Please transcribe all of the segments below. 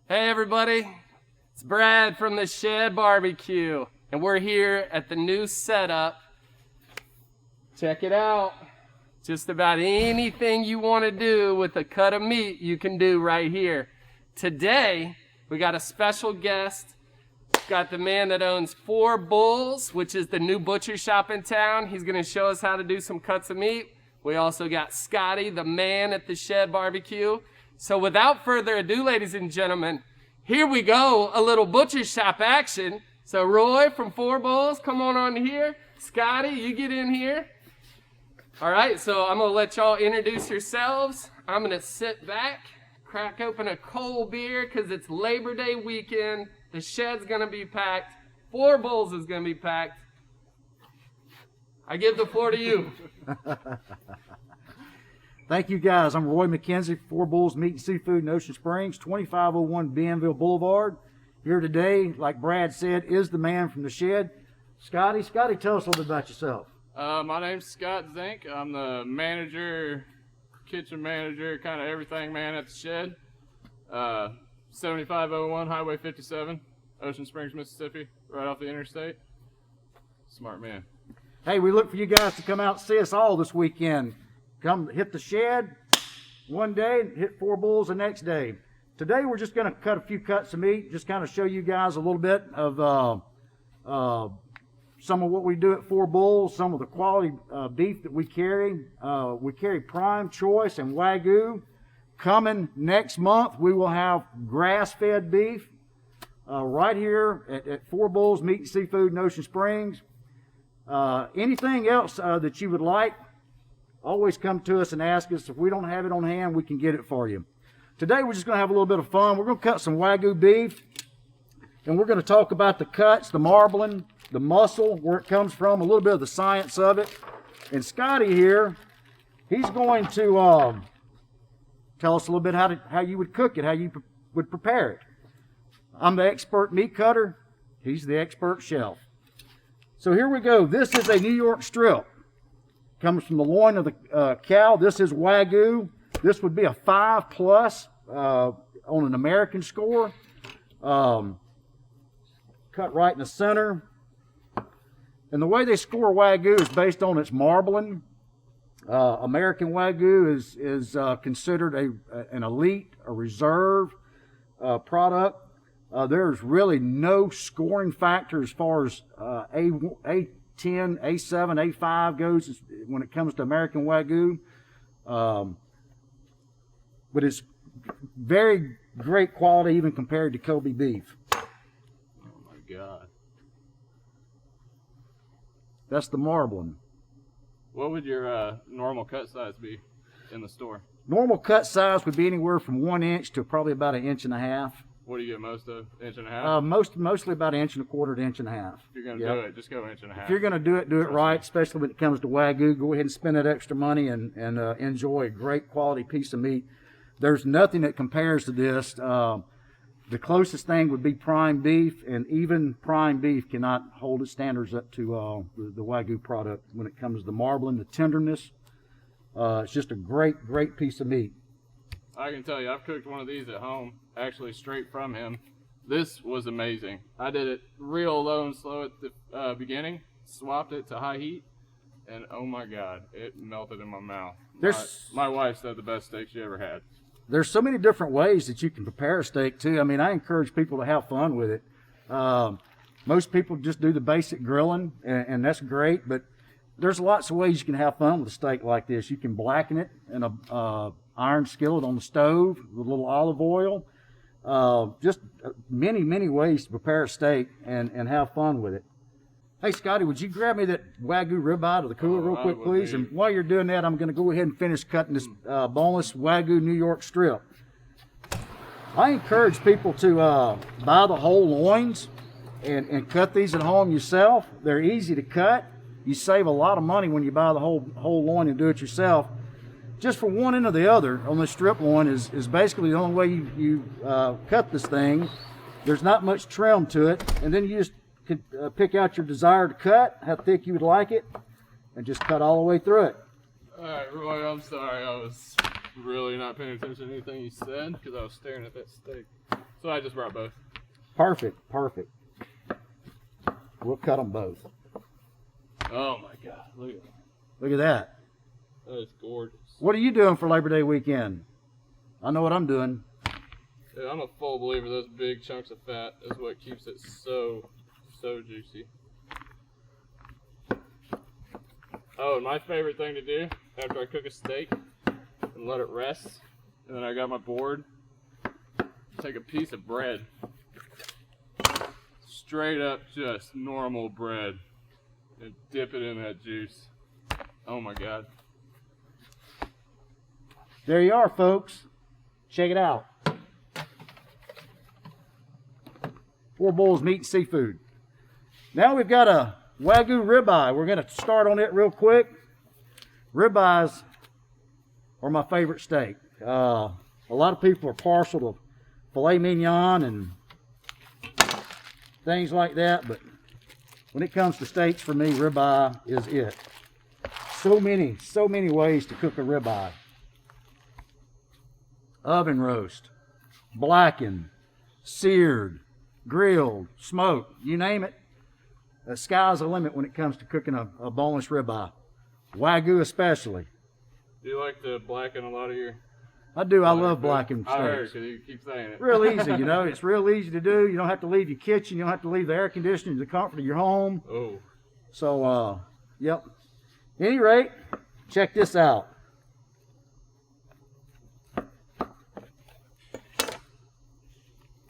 Hey everybody, it's Brad from the Shed Barbecue, and we're here at the new setup. Check it out. Just about anything you want to do with a cut of meat, you can do right here. Today, we got a special guest. Got the man that owns 4 Bulls, which is the new butcher shop in town. He's gonna show us how to do some cuts of meat. We also got Scotty, the man at the Shed Barbecue. So without further ado, ladies and gentlemen, here we go, a little butcher shop action. So Roy from 4 Bulls, come on here. Scotty, you get in here. All right, so I'm gonna let y'all introduce yourselves. I'm gonna sit back, crack open a cold beer, cause it's Labor Day weekend. The Shed's gonna be packed. 4 Bulls is gonna be packed. I give the floor to you. Thank you, guys. I'm Roy McKenzie, 4 Bulls Meats Seafood in Ocean Springs, 2501 Bienville Boulevard. Here today, like Brad said, is the man from the Shed. Scotty, tell us a little bit about yourself. My name's Scott ZINC. I'm the manager, kitchen manager, kind of everything man at the Shed. 7501 Highway 57, Ocean Springs, Mississippi, right off the interstate. Smart man. Hey, we look for you guys to come out and see us all this weekend. Come hit the Shed one day and hit 4 Bulls the next day. Today we're just going to cut a few cuts of meat, just kind of show you guys a little bit of some of what we do at 4 Bulls, some of the quality beef that we carry. We carry prime, choice, and Wagyu. Coming next month, we will have grass-fed beef right here at 4 Bulls Meat and Seafood in Ocean Springs. Anything else that you would like, always come to us and ask us. If we don't have it on hand, we can get it for you. Today, we're just going to have a little bit of fun. We're going to cut some Wagyu beef, and we're going to talk about the cuts, the marbling, the muscle, where it comes from, a little bit of the science of it. And Scotty here, he's going to tell us a little bit how you would cook it, how you would prepare it. I'm the expert meat cutter. He's the expert chef. So here we go. This is a New York strip. Comes from the loin of the cow. This is Wagyu. This would be a 5+ on an American score. Cut right in the center. And the way they score Wagyu is based on its marbling. American Wagyu is considered an elite, a reserve product. There's really no scoring factor as far as A10, A7, A5 goes when it comes to American Wagyu. But it's very great quality even compared to Kobe beef. Oh my God. That's the marbling. What would your normal cut size be in the store? Normal cut size would be anywhere from 1 inch to probably about 1.5 inches. What do you get most of? 1.5 inches? Mostly about 1 1/4 to 1.5 inches. If you're going to do it, just go 1.5 inches. If you're going to do it right, especially when it comes to Wagyu. Go ahead and spend that extra money and enjoy a great quality piece of meat. There's nothing that compares to this. The closest thing would be prime beef, and even prime beef cannot hold its standards up to the Wagyu product when it comes to the marbling, the tenderness. It's just a great piece of meat. I can tell you, I've cooked one of these at home, actually straight from him. This was amazing. I did it real low and slow at the beginning, swapped it to high heat, and oh my God, it melted in my mouth. My wife said the best steak she ever had. There's so many different ways that you can prepare a steak too. I mean, I encourage people to have fun with it. Most people just do the basic grilling, and that's great, but there's lots of ways you can have fun with a steak like this. You can blacken it in a iron skillet on the stove with a little olive oil. Just many ways to prepare a steak and have fun with it. Hey, Scotty, would you grab me that Wagyu ribeye out of the cooler real quick, please? And while you're doing that, I'm going to go ahead and finish cutting this boneless Wagyu New York strip. I encourage people to buy the whole loins and cut these at home yourself. They're easy to cut. You save a lot of money when you buy the whole loin and do it yourself. Just from one end to the other on this strip loin is basically the only way you cut this thing. There's not much trim to it, and then you just could pick out your desired cut, how thick you would like it, and just cut all the way through it. All right, Roy, I'm sorry. I was really not paying attention to anything you said because I was staring at that steak. So I just brought both. Perfect, perfect. We'll cut them both. Oh my God, look at that. Look at that. That is gorgeous. What are you doing for Labor Day weekend? I know what I'm doing. Dude, I'm a full believer those big chunks of fat is what keeps it so juicy. Oh, and my favorite thing to do after I cook a steak and let it rest, and then I got my board, take a piece of bread. Straight up just normal bread and dip it in that juice. Oh my God. There you are, folks. Check it out. 4 Bulls Meats Seafood. Now we've got a Wagyu ribeye. We're going to start on it real quick. Ribeyes are my favorite steak. A lot of people are partial to filet mignon and things like that, but when it comes to steaks, for me, ribeye is it. So many ways to cook a ribeye. Oven roast, blackened, seared, grilled, smoked, you name it. The sky's the limit when it comes to cooking a boneless ribeye. Wagyu especially. Do you like to blacken a lot of your... I do. I love blackened steaks. I heard, because you keep saying it. Real easy, you know. It's real easy to do. You don't have to leave your kitchen. You don't have to leave the air conditioning, the comfort of your home. Oh. So, yep. At any rate, check this out.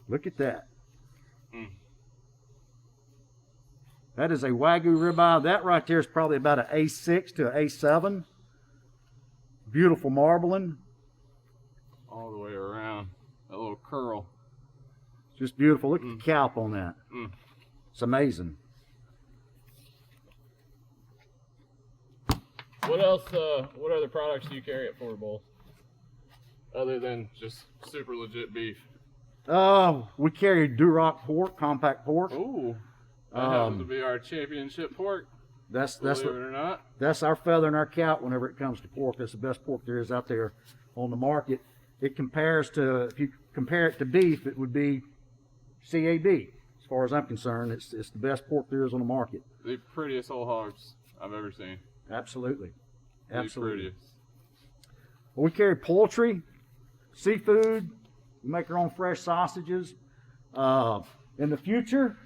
Look at that. Mm. That is a Wagyu ribeye. That right there is probably about an A6 to an A7. Beautiful marbling. All the way around. That little curl. Just beautiful. Look at the calp on that. Mm. It's amazing. What else, what other products do you carry at 4 Bulls? Other than just super legit beef? We carry Duroc pork, compact pork. Ooh. That happens to be our championship pork. That's Believe it or not. That's our feather in our cap whenever it comes to pork. That's the best pork there is out there on the market. It compares to, if you compare it to beef, it would be CAB. As far as I'm concerned, it's the best pork there is on the market. The prettiest whole hogs I've ever seen. Absolutely. Absolutely. The prettiest. Well, we carry poultry, seafood. We make our own fresh sausages. In the future,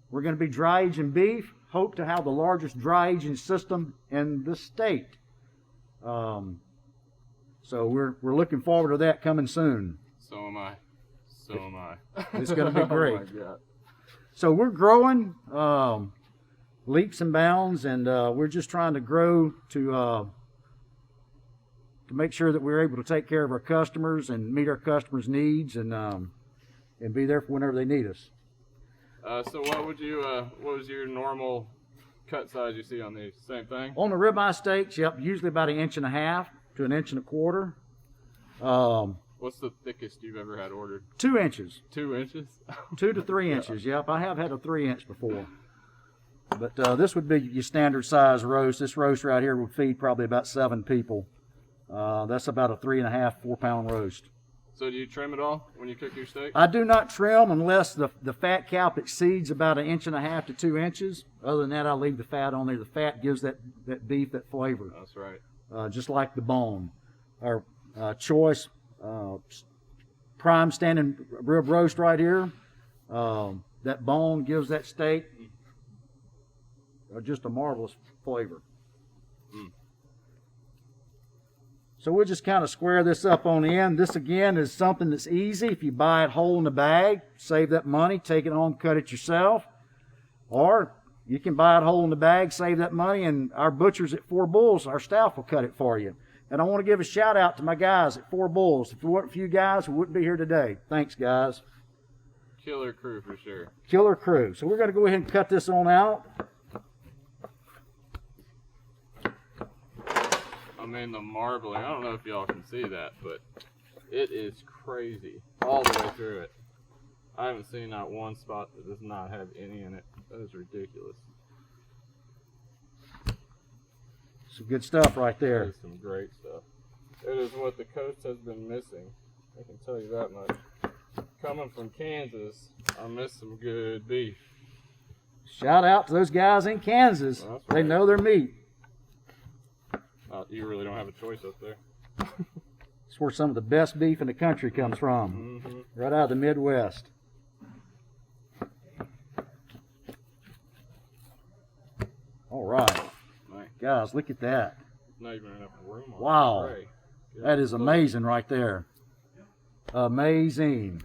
we're going to be dry aging beef. Hope to have the largest dry aging system in the state. So we're looking forward to that coming soon. So am I. So am I. It's going to be great. Oh my God. So we're growing leaps and bounds, and we're just trying to grow to make sure that we're able to take care of our customers and meet our customers' needs, and be there for whenever they need us. So what was your normal cut size you see on these? Same thing? On the ribeye steaks, yep, usually about 1.5 inches to 1.25 inches. What's the thickest you've ever had ordered? 2 inches. 2 inches? 2 to 3 inches, yep. I have had a 3-inch before. But this would be your standard size roast. This roast right here would feed probably about 7 people. That's about a 3.5, 4 pound roast. So do you trim it all when you cook your steak? I do not trim unless the fat calp exceeds about 1.5 inches to 2 inches. Other than that, I leave the fat on there. The fat gives that beef that flavor. That's right. Just like the bone. Our choice prime standing rib roast right here. That bone gives that steak just a marvelous flavor. Mm. So we'll just kind of square this up on the end. This again is something that's easy. If you buy it whole in the bag, save that money, take it home, cut it yourself. Or you can buy it whole in the bag, save that money, and our butchers at 4 Bulls, our staff will cut it for you. And I want to give a shout out to my guys at 4 Bulls. If it weren't for you guys, we wouldn't be here today. Thanks, guys. Killer crew for sure. Killer crew. So we're going to go ahead and cut this on out. I mean, the marbling, I don't know if y'all can see that, but it is crazy all the way through it. I haven't seen not one spot that does not have any in it. That is ridiculous. Some good stuff right That there. is some great stuff. It is what the coast has been missing. I can tell you that much. Coming from Kansas, I miss some good beef. Shout out to those guys in Kansas. Well, that's They right. know their meat. You really don't have a choice up there. It's where some of the best beef in the country comes from. Mm-hmm. Right out of the Midwest. All right. Nice. Guys, look at that. Not even enough room on Wow. the tray. Yeah. That is amazing right there. Amazing.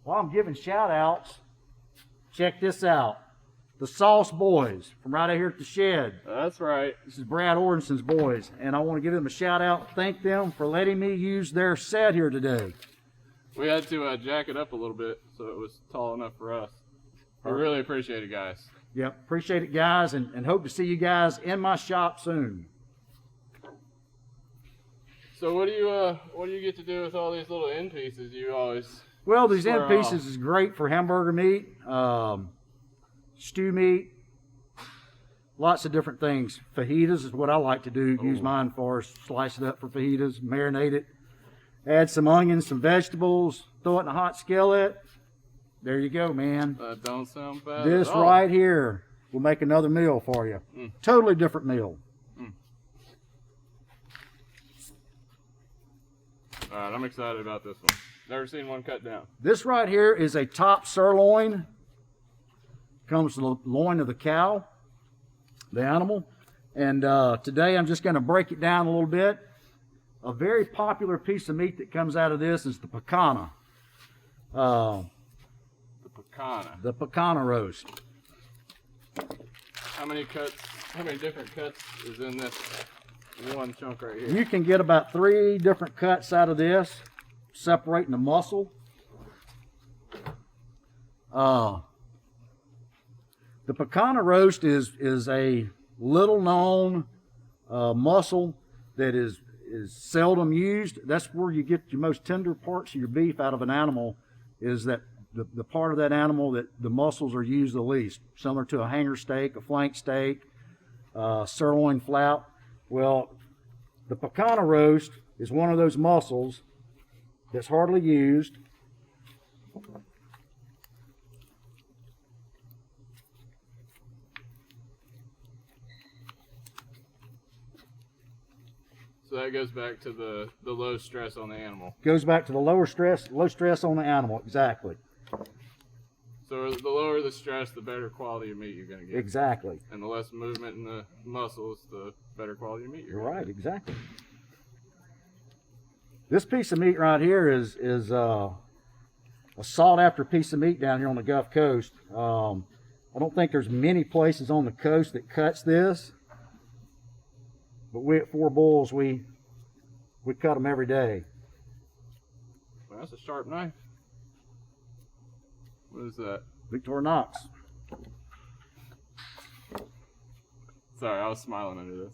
While I'm giving shout outs, check this out. The Sauce Boyz from right out here at the shed. That's right. This is Brad Orenson's boys, and I want to give them a shout out. Thank them for letting me use their set here today. We had to jack it up a little bit so it was tall enough for us. I really appreciate it, guys. Yep, appreciate it, guys, and hope to see you guys in my shop soon. So what do you get to do with all these little end pieces you always? Well, these end Square pieces off. is great for hamburger meat, stew meat, lots of different things. Fajitas is what I like to do. Use mine for, slice it up for fajitas, marinate it, add some onions, some vegetables, throw it in a hot skillet. There you go, man. That don't sound bad. This at all. right here will make another meal for you. Totally different meal. All right, I'm excited about this one. Never seen one cut down. This right here is a top sirloin. Comes from the loin of the cow, the animal. And today I'm just going to break it down a little bit. A very popular piece of meat that comes out of this is the picanha. The picanha. The picanha roast. How many different cuts is in this one chunk right here? You can get about 3 different cuts out of this, separating the muscle. The picanha roast is a little known muscle that is seldom used. That's where you get your most tender parts of your beef out of an animal, is that the part of that animal that the muscles are used the least, similar to a hanger steak, a flank steak, sirloin flap. Well, the picanha roast is one of those muscles that's hardly used. So that goes back to the low stress on the animal. Goes back to the low stress on the animal, exactly. So the lower the stress, the better quality of meat you're going to get. Exactly. And the less movement in the muscles, the better quality of meat you're You're going to right, exactly. This piece of meat right here is a sought after piece of meat down here on the Gulf Coast. I don't think there's many places on the coast that cuts this, but we at Four Bulls, we cut them every day. Well, that's a sharp knife. What is that? Victorinox. Sorry, I was smiling under this.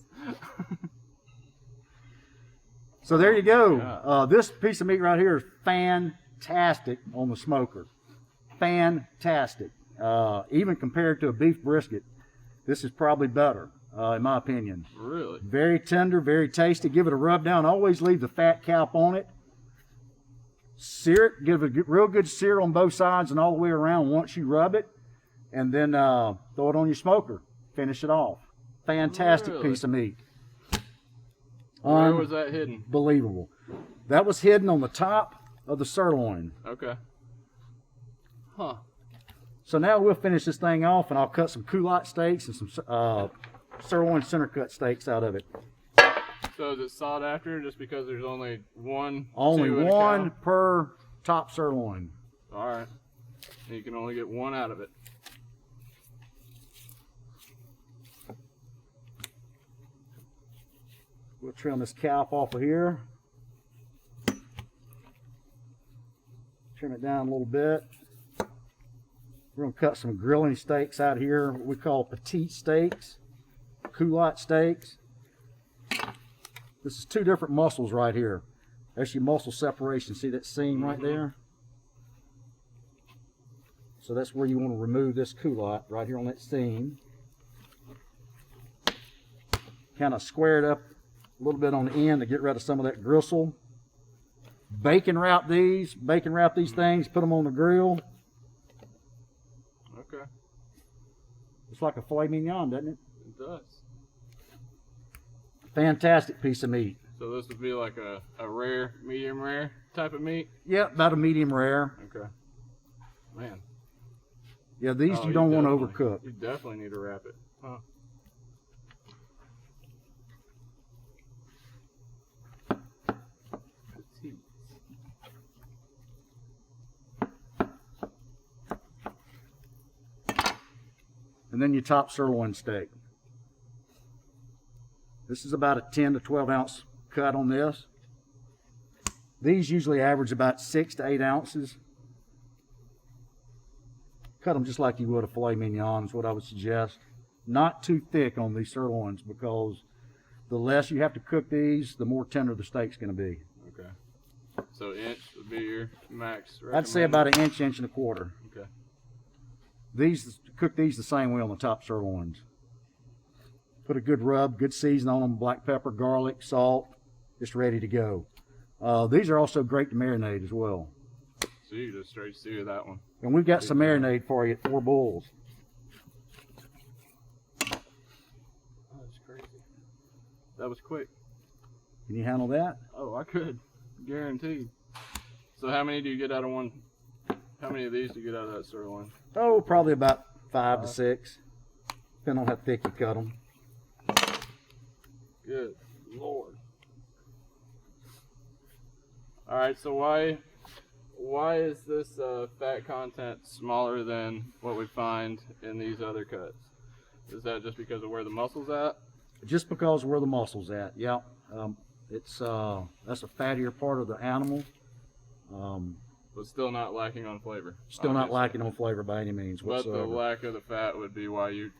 So there you go. Yeah. This piece of meat right here is fantastic on the smoker. Fantastic. Even compared to a beef brisket, this is probably better, in my opinion. Really? Very tender, very tasty. Give it a rub down. Always leave the fat cap on it. Sear it. Give it a real good sear on both sides and all the way around once you rub it. And then throw it on your smoker. Finish it off. Fantastic Really? piece of meat. Where was that hidden? Unbelievable. That was hidden on the top of the sirloin. Okay. Huh. So now we'll finish this thing off, and I'll cut some culotte steaks and some sirloin center cut steaks out of it. So is it sought after just because there's only one? Only two in a one cow? per top sirloin. All right. And you can only get one out of it. We'll trim this cap off of here. Trim it down a little bit. We're going to cut some grilling steaks out here, what we call petite steaks, culotte steaks. This is 2 different muscles right here. That's your muscle separation. See that seam right there? So that's where you want to remove this culotte, right here on that seam. Kind of square it up a little bit on the end to get rid of some of that gristle bacon wrap these things, put them on the grill. Okay. It's like a filet mignon, doesn't it? It does. Fantastic piece of meat. So this would be like a rare, medium rare type of meat? Yep, about a medium rare. Okay. Man. Yeah, these you don't want to overcook. You definitely need to wrap it. Huh. And then your top sirloin steak. This is about a 10 to 12 ounce cut on this. These usually average about 6 to 8 ounces. Cut them just like you would a filet mignon is what I would suggest. Not too thick on these sirloins, because the less you have to cook these, the more tender the steak's going to be. Okay. So inch would be your max recommended? I'd say about an inch, inch and a quarter. Okay. Cook these the same way on the top sirloins. Put a good rub, good season on them, black pepper, garlic, salt, just ready to go. These are also great to marinate as well. So you just straight sear that one. And we've got some marinade for you at 4 Bulls. Oh, that's crazy. That was quick. Can you handle that? Oh, I could. Guaranteed. So how many do you get out of one? How many of these do you get out of that sirloin? Oh, probably about 5 to 6, depending on how thick you cut them. Good Lord. All right, so why is this fat content smaller than what we find in these other cuts? Is that just because of where the muscle's at? Just because of where the muscle's at, yeah. That's a fattier part of the animal. But still not lacking on flavor. Still not lacking on flavor by any means whatsoever. But the lack of the fat would be why you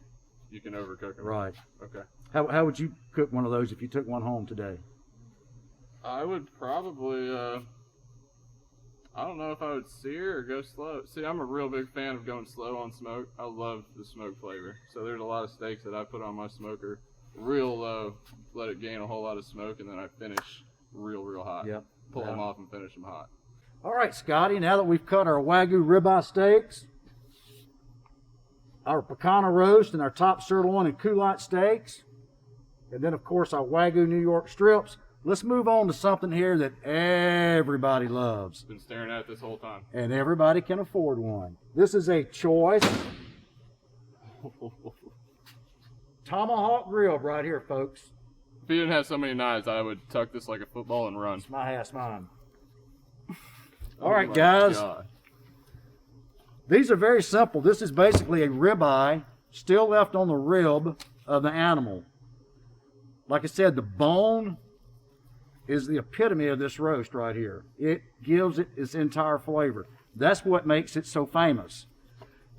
can overcook them. Right. Okay. How would you cook one of those if you took one home today? I would probably, I don't know if I would sear or go slow. See, I'm a real big fan of going slow on smoke. I love the smoke flavor. So there's a lot of steaks that I put on my smoker real low, let it gain a whole lot of smoke, and then I finish real hot. Yep. Pull them off and finish them hot. All right, Scotty, now that we've cut our Wagyu ribeye steaks, our picanha roast, and our top sirloin and culotte steaks, and then, of course, our Wagyu New York strips, let's move on to something here that everybody loves. Been staring at it this whole time. And everybody can afford one. This is a choice tomahawk grilled right here, folks. If you didn't have so many knives, I would tuck this like a football and run. It's my house, mine. All right, guys. God. These are very simple. This is basically a ribeye still left on the rib of the animal. Like I said, the bone is the epitome of this roast right here. It gives it its entire flavor. That's what makes it so famous.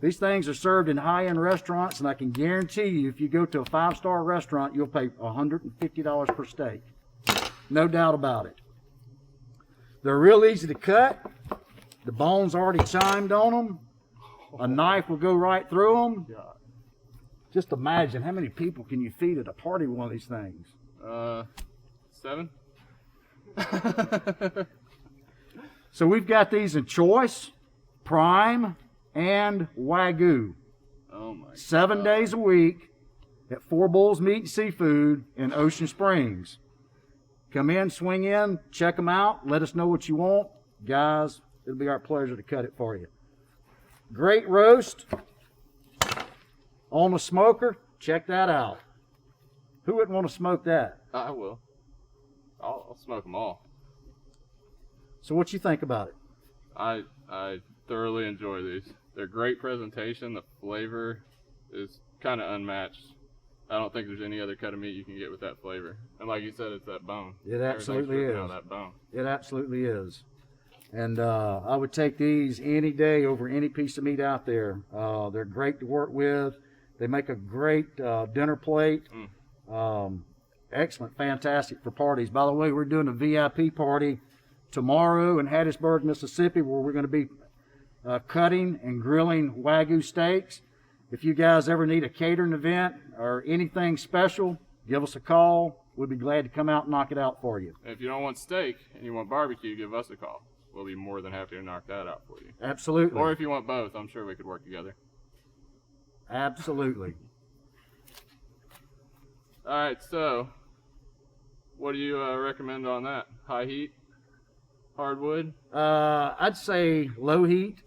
These things are served in high-end restaurants, and I can guarantee you, if you go to a 5-star restaurant, you'll pay $150 per steak. No doubt about it. They're real easy to cut. The bone's already chimed on them. A knife will go right through them. God. Just imagine, how many people can you feed at a party with one of these things? 7. So we've got these in choice, prime, and Wagyu. Oh my 7 God. days a week at 4 Bulls Meats Seafood in Ocean Springs. Come in, swing in, check them out, let us know what you want. Guys, it'll be our pleasure to cut it for you. Great roast on the smoker. Check that out. Who wouldn't want to smoke that? I will. I'll smoke them all. So what you think about it? I thoroughly enjoy these. They're great presentation. The flavor is kind of unmatched. I don't think there's any other cut of meat you can get with that flavor. And like you said, it's that bone. It absolutely Everything's is. on that bone. It absolutely is. And I would take these any day over any piece of meat out there. They're great to work with. They make a great dinner plate. Excellent, fantastic for parties. By the way, we're doing a VIP party tomorrow in Hattiesburg, Mississippi, where we're going to be cutting and grilling Wagyu steaks. If you guys ever need a catering event or anything special, give us a call, we'd be glad to come out and knock it out for you. If you don't want steak and you want barbecue, give us a call. We'll be more than happy to knock that out for you. Absolutely. Or if you want both, I'm sure we could work together. Absolutely. All right, so what do you recommend on that? High heat? Hardwood? I'd say low heat,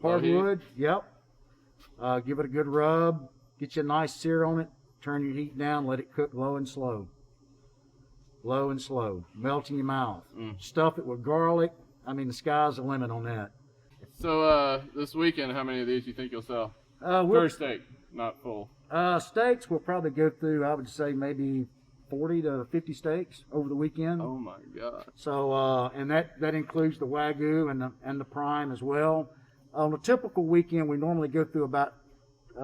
hardwood. Yep. Give it a good rub. Get you a nice sear on it. Turn your heat down. Let it cook low and slow. Low and slow. Melt in your mouth. Stuff it with garlic. I mean, the sky's the limit on that. So this weekend, how many of these do you think you'll sell? For steak, not full. Steaks, we'll probably go through, I would say, maybe 40 to 50 steaks over the weekend. Oh my God. So, and that includes the Wagyu and the prime as well. On a typical weekend, we normally go through about 3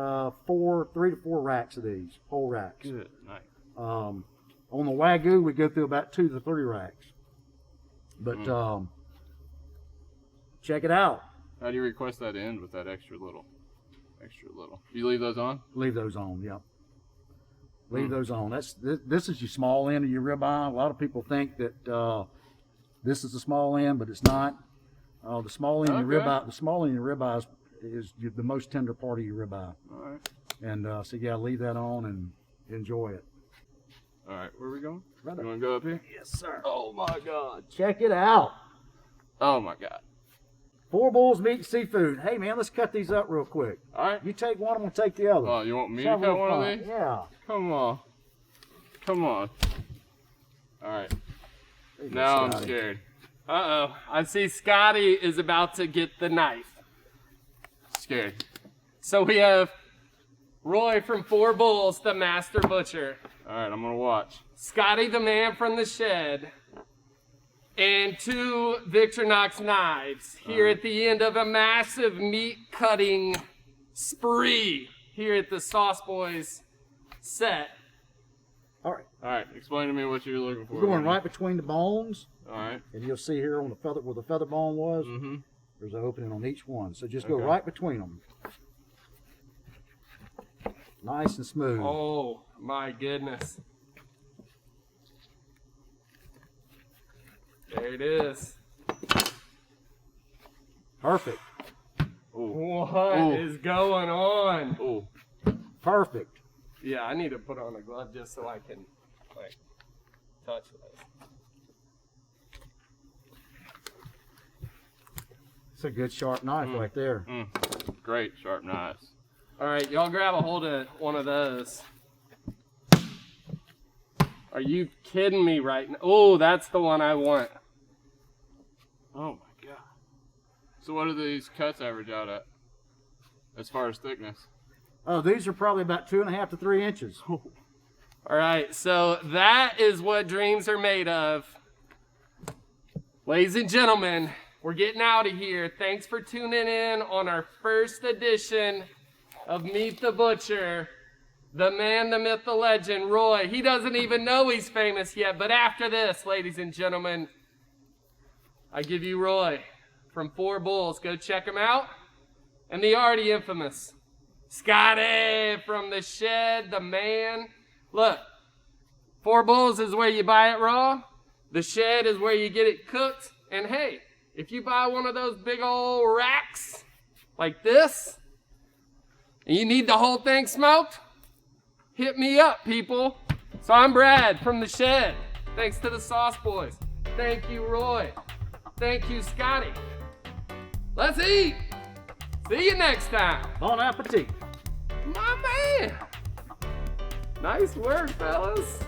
to 4 racks of these, whole racks. Good night. On the Wagyu, we go through about 2 to 3 racks. But check it out. How do you request that end with that extra little? Do you leave those on? Leave those on, yep. Leave those on. This is your small end of your ribeye. A lot of people think that this is the small end, but it's not. The small end of your ribeye. The small end of your ribeye is the most tender part of your ribeye. All right. And so yeah, leave that on and enjoy it. All right, where are we going? Right You want to go up here? Yes, sir. Oh my God. Check it out. Oh my God. 4 Bulls Meats Seafood. Hey man, let's cut these up real quick. All right. You take one, I'm gonna take the other. Oh, you want me Let's to have a cut little one of fun. these? Yeah. Come on. Come on. All right. There you go, Now I'm Scotty. scared. Uh-oh. I see Scotty is about to get the knife. Scared. So we have Roy from 4 Bulls, the master butcher. All right, I'm gonna watch. Scotty, the man from the shed. And 2 Victorinox knives here at the end of a massive meat cutting spree here at the Sauce Boyz set. All right. All right, explain to me what you're looking for. We're going right between the bones, All right. and you'll see here on the feather where the feather bone was. Mm-hmm. There's an opening on each one, so just go Okay. right between them. Nice and smooth. Oh my goodness. There it is. Perfect. What is going on? Oh. Perfect. Yeah, I need to put on a glove just so I can like touch this. It's a good sharp knife right there. Great sharp knives. All right, y'all grab a hold of one of those. Are you kidding me right now? Oh, that's the one I want. Oh my God. So what do these cuts average out at, as far as thickness? Oh, these are probably about 2.5 to 3 inches. All right, so that is what dreams are made of. Ladies and gentlemen, we're getting out of here. Thanks for tuning in on our first edition of Meet the Butcher. The man, the myth, the legend, Roy. He doesn't even know he's famous yet, but after this, ladies and gentlemen, I give you Roy from 4 Bulls. Go check him out. And the already infamous Scotty from the shed, the man. Look, 4 Bulls is where you buy it raw. The shed is where you get it cooked. And hey, if you buy one of those big old racks like this, and you need the whole thing smoked, hit me up, people. So I'm Brad from the shed. Thanks to the Sauce Boyz. Thank you, Roy. Thank you, Scotty. Let's eat. See you next time. Bon appetit. My man. Nice work, fellas.